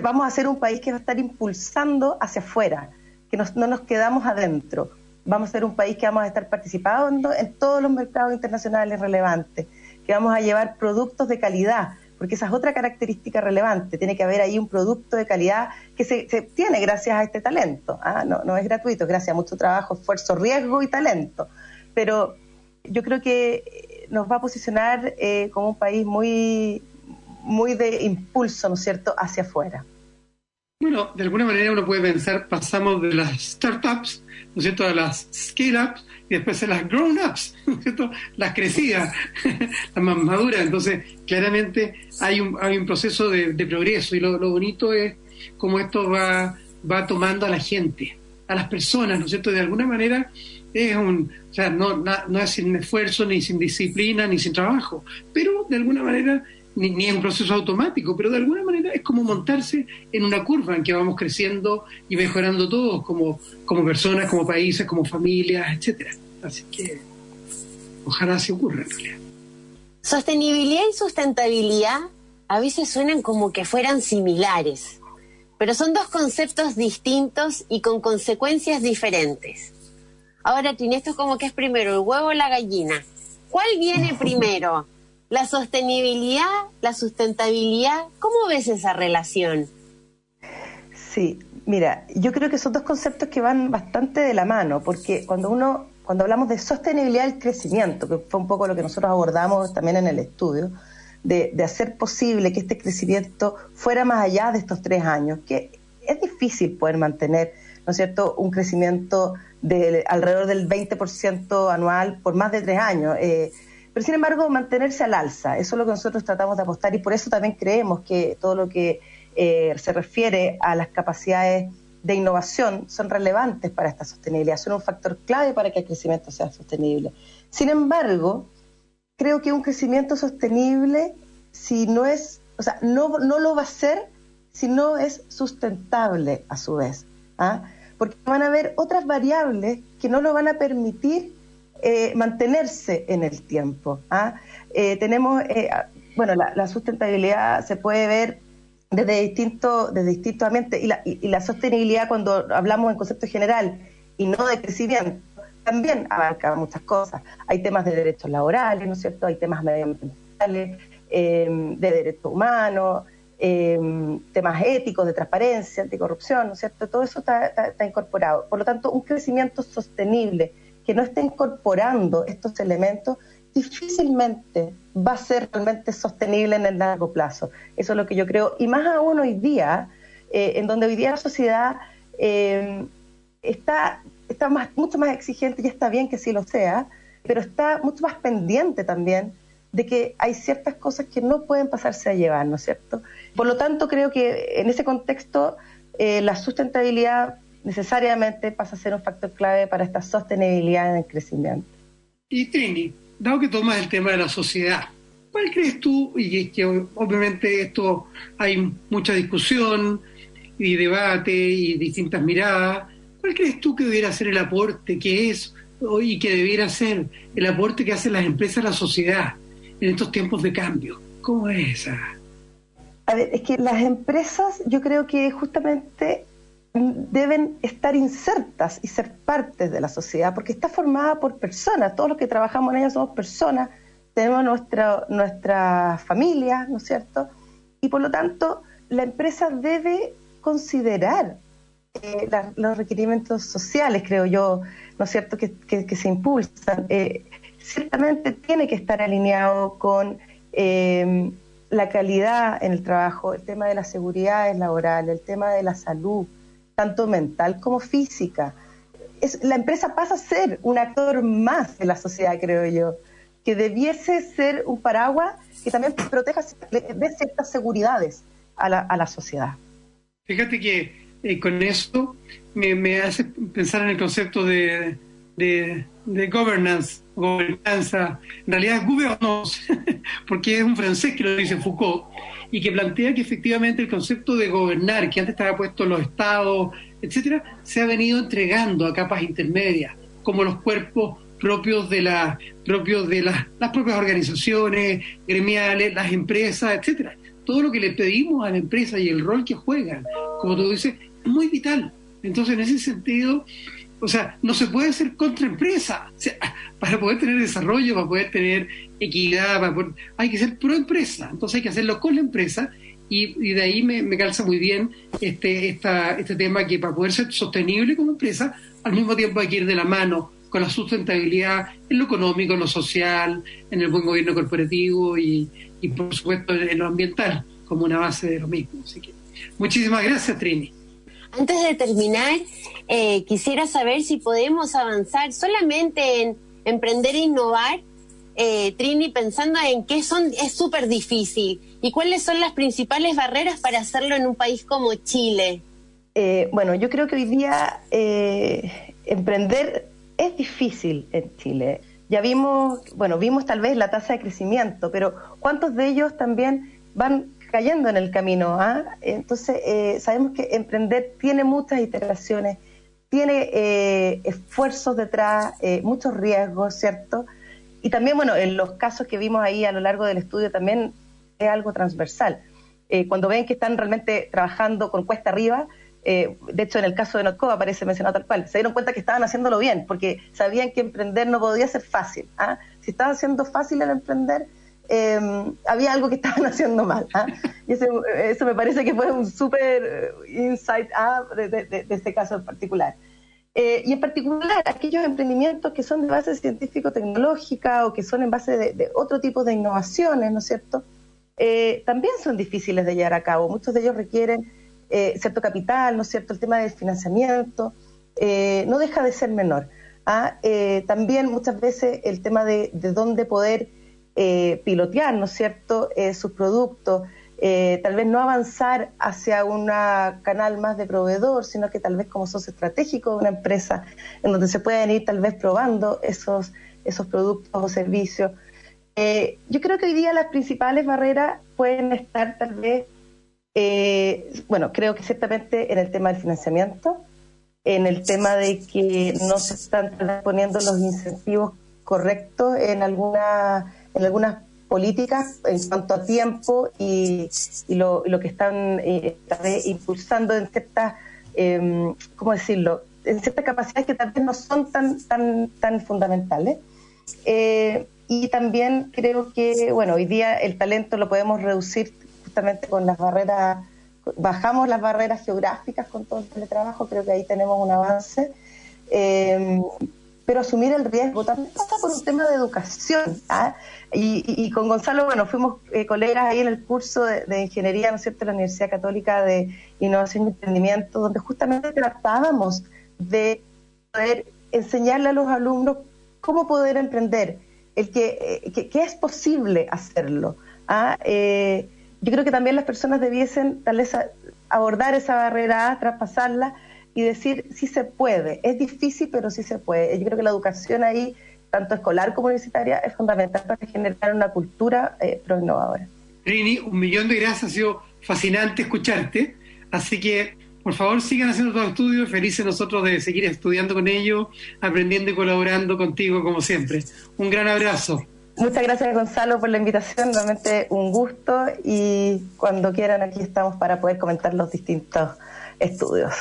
Vamos a ser un país que va a estar impulsando hacia afuera, que no nos quedamos adentro. Vamos a ser un país que vamos a estar participando en todos los mercados internacionales relevantes, que vamos a llevar productos de calidad, porque esa es otra característica relevante. Tiene que haber ahí un producto de calidad que se tiene gracias a este talento. No es gratuito, es gracias a mucho trabajo, esfuerzo, riesgo y talento. Pero yo creo que nos va a posicionar como un país muy muy de impulso, ¿no es cierto?, hacia afuera. Bueno, de alguna manera uno puede pensar, pasamos de las startups, ¿no es cierto?, a las scale-ups y después a las grown-ups, ¿no es cierto?, las crecidas, las más maduras. Entonces, claramente hay un proceso de progreso, y lo bonito es cómo esto va tomando a la gente, a las personas, ¿no es cierto? De alguna manera no es sin esfuerzo, ni sin disciplina, ni sin trabajo, pero de alguna manera, ni es un proceso automático, pero de alguna manera es como montarse en una curva en que vamos creciendo y mejorando todos como personas, como países, como familias, etcétera. Así que ojalá se ocurra en realidad. Sostenibilidad y sustentabilidad a veces suenan como que fueran similares, pero son dos conceptos distintos y con consecuencias diferentes. Ahora, Trini, esto es como que es primero el huevo o la gallina. ¿Cuál viene primero? ¿La sostenibilidad, la sustentabilidad? ¿Cómo ves esa relación? Sí, mira, yo creo que son dos conceptos que van bastante de la mano, porque cuando hablamos de sostenibilidad del crecimiento, que fue un poco lo que nosotros abordamos también en el estudio, de hacer posible que este crecimiento fuera más allá de estos 3 años, que es difícil poder mantener, ¿no es cierto?, un crecimiento de alrededor del 20% anual por más de 3 años. Pero sin embargo, mantenerse al alza, eso es lo que nosotros tratamos de apostar, y por eso también creemos que todo lo que se refiere a las capacidades de innovación son relevantes para esta sostenibilidad, son un factor clave para que el crecimiento sea sostenible. Sin embargo, creo que un crecimiento sostenible, no lo va a ser si no es sustentable a su vez, porque van a haber otras variables que no lo van a permitir mantenerse en el tiempo. Tenemos, la sustentabilidad se puede ver desde distintos ambientes, y la sostenibilidad, cuando hablamos en concepto general y no de crecimiento, también abarca muchas cosas. Hay temas de derechos laborales, ¿no es cierto?, hay temas medioambientales, de derechos humanos, temas éticos, de transparencia, anticorrupción, ¿no es cierto? Todo eso está incorporado. Por lo tanto, un crecimiento sostenible que no esté incorporando estos elementos difícilmente va a ser realmente sostenible en el largo plazo. Eso es lo que yo creo, y más aún hoy día, en donde hoy día la sociedad está mucho más exigente, y está bien que sí lo sea, pero está mucho más pendiente también de que hay ciertas cosas que no pueden pasarse a llevar, ¿no es cierto? Por lo tanto, creo que en ese contexto la sustentabilidad necesariamente pasa a ser un factor clave para esta sostenibilidad en el crecimiento. Y Trini, dado que tomas el tema de la sociedad, ¿cuál crees tú, y que obviamente esto hay mucha discusión y debate y distintas miradas, ¿cuál crees tú que debiera ser el aporte que es y que debiera ser el aporte que hacen las empresas a la sociedad en estos tiempos de cambio? ¿Cómo es esa? A ver, es que las empresas, yo creo que justamente deben estar insertas y ser partes de la sociedad, porque está formada por personas. Todos los que trabajamos en ella somos personas, tenemos nuestra familia, ¿no es cierto? Y por lo tanto, la empresa debe considerar los requerimientos sociales, creo yo, ¿no es cierto?, que se impulsan. Ciertamente tiene que estar alineado con la calidad en el trabajo, el tema de la seguridad laboral, el tema de la salud, tanto mental como física. La empresa pasa a ser un actor más de la sociedad, creo yo, que debiese ser un paraguas que también proteja de ciertas seguridades a la sociedad. Fíjate que con eso me hace pensar en el concepto de gobernanza, en realidad es gouvernance, porque es un francés que lo dice Foucault, y que plantea que efectivamente el concepto de gobernar, que antes estaba puesto en los estados, etcétera, se ha venido entregando a capas intermedias, como los cuerpos propios de las propias organizaciones gremiales, las empresas, etcétera. Todo lo que le pedimos a la empresa y el rol que juegan, como tú dices, es muy vital. Entonces, en ese sentido, no se puede ser contraempresa. Para poder tener desarrollo, para poder tener equidad, hay que ser pro-empresa. Entonces hay que hacerlo con la empresa, y de ahí me calza muy bien este tema, que para poder ser sostenible como empresa, al mismo tiempo hay que ir de la mano con la sustentabilidad en lo económico, en lo social, en el buen gobierno corporativo y por supuesto en lo ambiental, como una base de lo mismo. Así que muchísimas gracias, Trini. Antes de terminar, quisiera saber si podemos avanzar solamente en emprender e innovar, Trini, pensando en qué es súper difícil y cuáles son las principales barreras para hacerlo en un país como Chile. Bueno, yo creo que hoy día emprender es difícil en Chile. Ya vimos tal vez la tasa de crecimiento, pero ¿cuántos de ellos también van cayendo en el camino? Entonces, sabemos que emprender tiene muchas iteraciones, tiene esfuerzos detrás, muchos riesgos, ¿cierto? Y también, bueno, en los casos que vimos ahí a lo largo del estudio también es algo transversal. Cuando ven que están realmente trabajando con cuesta arriba, de hecho en el caso de Notco aparece mencionado tal cual, se dieron cuenta que estaban haciéndolo bien, porque sabían que emprender no podía ser fácil. Si estaba siendo fácil el emprender, había algo que estaban haciendo mal. Y eso me parece que fue un súper insight de este caso en particular. Y en particular aquellos emprendimientos que son de base científico-tecnológica o que son en base de otro tipo de innovaciones, ¿no es cierto? También son difíciles de llevar a cabo. Muchos de ellos requieren cierto capital, ¿no es cierto? El tema del financiamiento no deja de ser menor. También muchas veces el tema de dónde poder pilotear, ¿no es cierto?, sus productos, tal vez no avanzar hacia un canal más de proveedor, sino que tal vez como socio estratégico de una empresa, en donde se pueden ir tal vez probando esos productos o servicios. Yo creo que hoy día las principales barreras pueden estar tal vez, creo que ciertamente en el tema del financiamiento, en el tema de que no se están poniendo los incentivos correctos en algunas políticas en cuanto a tiempo y lo que están tal vez impulsando en ciertas, ¿cómo decirlo?, en ciertas capacidades que tal vez no son tan fundamentales. Y también creo que, hoy día el talento lo podemos reducir justamente con las barreras, bajamos las barreras geográficas con todo el teletrabajo, creo que ahí tenemos un avance. Pero asumir el riesgo también pasa por un tema de educación. Y con Gonzalo, fuimos colegas ahí en el curso de ingeniería, ¿no es cierto?, de la Universidad Católica de Innovación y Emprendimiento, donde justamente tratábamos de poder enseñarle a los alumnos cómo poder emprender, que es posible hacerlo. Yo creo que también las personas debiesen tal vez abordar esa barrera, traspasarla, y decir, sí se puede, es difícil, pero sí se puede. Yo creo que la educación ahí, tanto escolar como universitaria, es fundamental para generar una cultura pro-innovadora. Trini, 1.000.000 de gracias, ha sido fascinante escucharte, así que por favor sigan haciendo tus estudios, felices nosotros de seguir estudiando con ellos, aprendiendo y colaborando contigo como siempre. Un gran abrazo. Muchas gracias, Gonzalo, por la invitación, realmente un gusto, y cuando quieran aquí estamos para poder comentar los distintos estudios.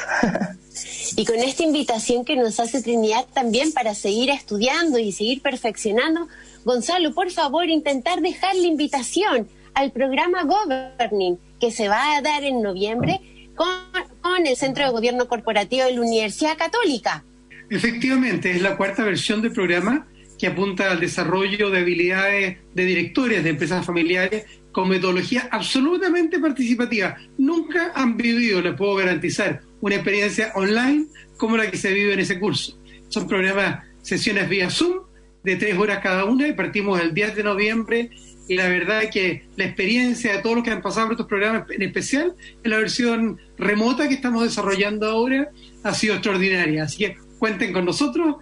Y con esta invitación que nos hace Trinidad también para seguir estudiando y seguir perfeccionando, Gonzalo, por favor, intentar dejar la invitación al programa Governing que se va a dar en noviembre con el Centro de Gobierno Corporativo de la Universidad Católica. Efectivamente, es la 4ª versión del programa que apunta al desarrollo de habilidades de directores de empresas familiares con metodología absolutamente participativa. Nunca han vivido, les puedo garantizar, una experiencia online como la que se vive en ese curso. Son programas, sesiones vía Zoom, de 3 horas cada una, y partimos el 10 de noviembre, y la verdad es que la experiencia de todos los que han pasado por estos programas, en especial en la versión remota que estamos desarrollando ahora, ha sido extraordinaria. Así que cuenten con nosotros,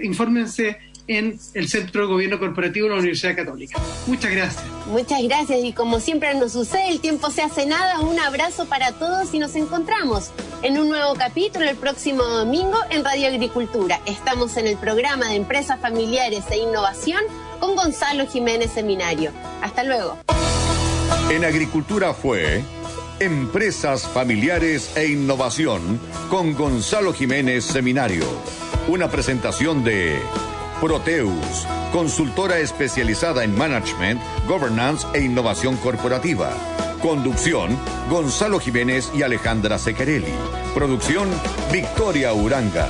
infórmense en el Centro de Gobierno Corporativo de la Universidad Católica. Muchas gracias. Muchas gracias, y como siempre nos sucede, el tiempo se hace nada. Un abrazo para todos y nos encontramos en un nuevo capítulo el próximo domingo en Radio Agricultura. Estamos en el programa de Empresas Familiares e Innovación con Gonzalo Jiménez Seminario. Hasta luego. En Agricultura fue Empresas Familiares e Innovación con Gonzalo Jiménez Seminario. Una presentación de Proteus, consultora especializada en management, governance e innovación corporativa. Conducción, Gonzalo Jiménez y Alejandra Sequerelli. Producción, Victoria Uranga.